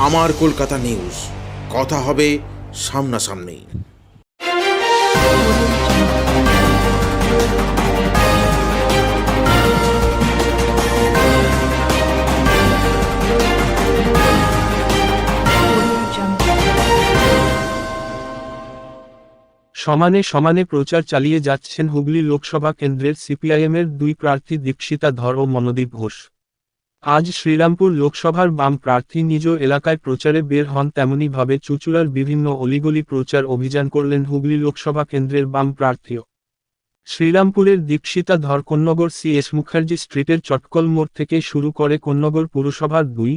আমার কলকাতা নিউজ, কথা হবে সামনাসামনি। সমানে সমানে প্রচার চালিয়ে যাচ্ছেন হুগলি লোকসভা কেন্দ্রের সিপিআইএমের দুই প্রার্থী দীক্ষিতা ধর ও মনোদীপ ঘোষ। আজ শ্রীরামপুর লোকসভার বাম প্রার্থী নিজ এলাকায় প্রচারে বের হন, তেমনিভাবে চুঁচুড়ার বিভিন্ন অলিগলি প্রচার অভিযান করলেন হুগলি লোকসভা কেন্দ্রের বাম প্রার্থীও। শ্রীরামপুরের দীক্ষিতা ধর কোন্নগর CS মুখার্জি স্ট্রিটের চটকল মোড় থেকে শুরু করে কোন্নগর পুরসভার 2,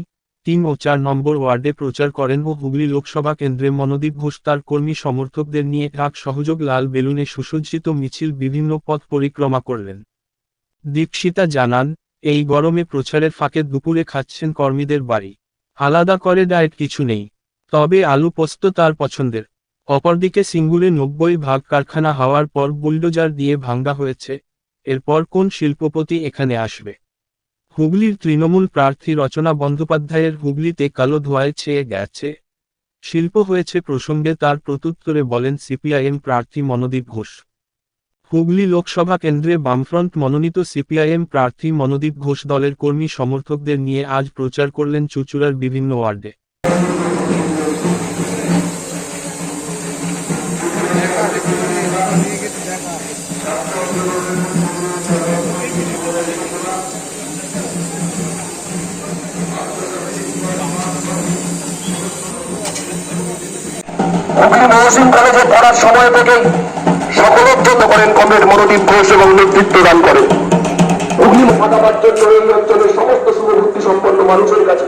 3 ও 4 নম্বর ওয়ার্ডে প্রচার করেন ও হুগলি লোকসভা কেন্দ্রে মনোদীপ ঘোষ তার কর্মী সমর্থকদের নিয়ে ঢাক সহযোগ লাল বেলুনে সুসজ্জিত মিছিল বিভিন্ন পথ পরিক্রমা করলেন। দীক্ষিতা জানান, এই গরমে প্রচারের ফাঁকে দুপুরে খাচ্ছেন কর্মীদের বাড়ি। আলাদা করে ডায়েট কিছু নেই, তবে আলু পোস্ত তার পছন্দের। অপরদিকে সিঙ্গুরে 90% কারখানা হওয়ার পর বুলডোজার দিয়ে ভাঙ্গা হয়েছে, এরপর কোন শিল্পপতি এখানে আসবে? হুগলির তৃণমূল প্রার্থী রচনা বন্দ্যোপাধ্যায়ের হুগলিতে কালো ধোঁয়ায় ছেয়ে গেছে শিল্প হয়েছে প্রসঙ্গে তার প্রত্যুত্তরে বলেন সিপিআইএম প্রার্থী মনোদীপ ঘোষ। হুগলি লোকসভা কেন্দ্রে বামফ্রন্ট মনোনীত সিপিআইএম প্রার্থী মনোদীপ ঘোষ দলের কর্মী সমর্থকদের নিয়ে আজ প্রচার করলেন চুঁচুড়ার বিভিন্ন ওয়ার্ডে। হুগলি মহসিন কলেজে পড়ার সময় থেকেই সকলোদ্যত করেন কমরেড মনোদীপ ঘোষ এবং নেতৃত্ব দান করেন। হুগলি পাঠাবার জন্য এই অঞ্চলের সমস্ত শুভবুদ্ধি সম্পন্ন মানুষের কাছে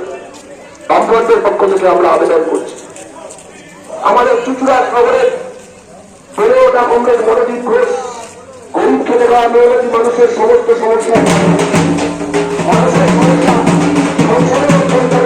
বামফ্রন্টের পক্ষ থেকে আমরা আবেদন করছি, আমাদের চুঁচুড়া শহরের বেড়ে ওঠা কমরেড মনোদীপ ঘোষ গরিব খেতে দেওয়া মেহনতি মানুষের সমস্ত সমস্যা মানুষের সমস্যা সংসারের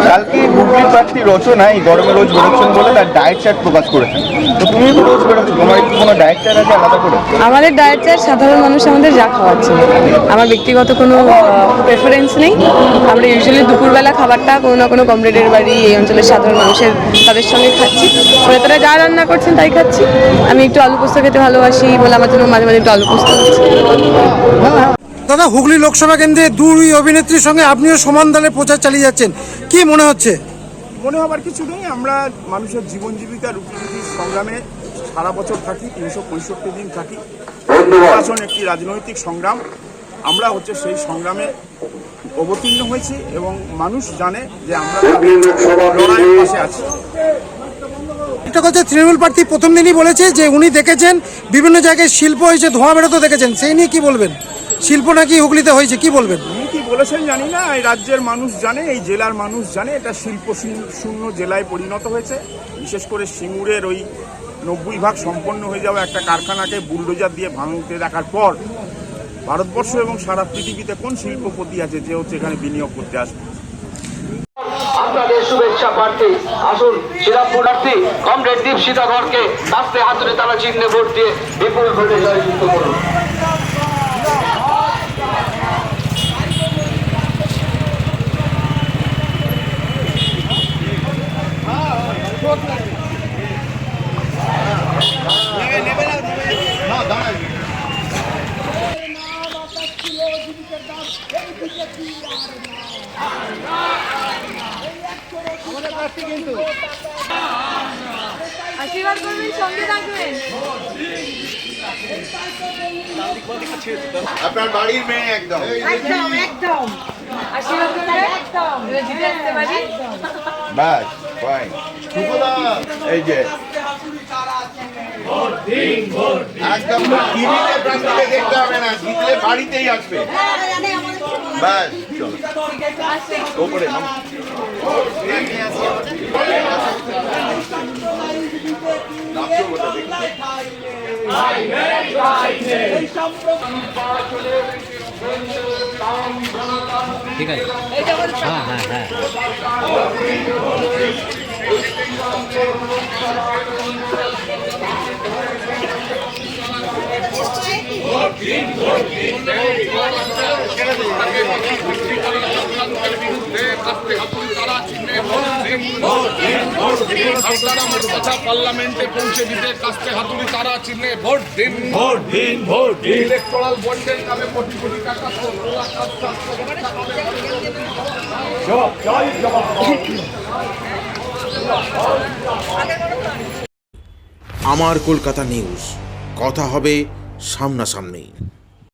কালকে হুগলি প্রার্থী রচনা এই গরমে রোজ বেরোচ্ছেন বলে তার ডায়েট চার্ট প্রকাশ করেছেন। তো তুমি তো রোজ বেরোচ্ছ, তোমার কি কোনো ডায়েট চার্ট আছে আলাদা করে? আমাদের ডায়েট চার্ট সাধারণ মানুষ আমাদের যা খাওয়াচ্ছে, আমার ব্যক্তিগত কোনো প্রেফারেন্স নেই। আমরা ইউজুয়ালি দুপুরবেলা খাবারটা কোনো না কোনো কমরেডের বাড়ি এই অঞ্চলের সাধারণ মানুষের তাদের সঙ্গে খাচ্ছি, বলে তারা যা রান্না করছেন তাই খাচ্ছি। আমি একটু আলু পোস্ত খেতে ভালোবাসি বলে আমার জন্য মাঝে মাঝে একটু আলু পোস্ত হচ্ছে। দাদা, হুগলি লোকসভা কেন্দ্রে দুই অভিনেত্রীর সঙ্গে আপনিও সমান দলে প্রচার চালিয়ে যাচ্ছেন, কি মনে হচ্ছে? মনে হবার কিছু নেই। আমরা মানুষের জীবন জীবিকা রুটির সংগ্রামে সারা বছর থাকি, 365 দিন থাকি। নির্বাচন একটি রাজনৈতিক সংগ্রাম, আমরা সেই সংগ্রামে অবতীর্ণ হয়েছি এবং মানুষ জানে যে আমরা লড়াইয়ের পাশে আছি। একটা কথা, তৃণমূল প্রার্থী প্রথম দিনই বলেছে যে উনি দেখেছেন বিভিন্ন জায়গায় শিল্প হয়েছে, ধোঁয়া বেরোতে দেখেছেন, সেই নিয়ে কি বলবেন? শিল্প নাকি হুগলিতে হয়েছে, কি বলবেন? উনি কি বলেছেন জানি না, এই রাজ্যের মানুষ জানে, এই জেলার মানুষ জানে এটা শিল্প শূন্য জেলায় পরিণত হয়েছে। বিশেষ করে সিঙ্গুরের ওই 90% সম্পন্ন হয়ে যাওয়া একটা কারখানাকে বুলডোজার দিয়ে ভাঙতে দেখার পর ভারতবর্ষ এবং সারা পৃথিবীতে কোন শিল্পপতি আছে যে এখানে বিনিয়োগ করতে আসবে? আপনাদের শুভেচ্ছা প্রার্থী আসুন শ্রীরামপুর প্রার্থী কমরেড দীক্ষিতা ধরকে রাস্তায় হাতুড়ে তারা চিহ্নে ভোট দিয়ে বিপুল ভোটে জয়যুক্ত করুন। আমাদের প্রার্থী কিন্তু আশীর্বাদ করবেন, সঙ্গে থাকবেন। আপনার বাড়ির মেয়ে একদম আশীর্বাদ করবেন, এবার জিতে আসতে পারি। ব্যাস ফাইন এই যে একদম টিভিতে প্রান্তিকে দেখতে হবে না, জিতলে বাড়িতেই আসবে। ব্যাস চলো ওপরে নাম। ঠিক আছে, হ্যাঁ হ্যাঁ হ্যাঁ। পার্লামেন্টে পৌঁছে দিতে কাস্তে হাতুড়ি তারা চিহ্নে ভোট দিন, ভোট দিন, ভোট দিন। ইলেকট্রাল বন্ডের নামে কোটি কোটি টাকা আমার কলকাতা নিউজ, কথা হবে সামনাসামনি।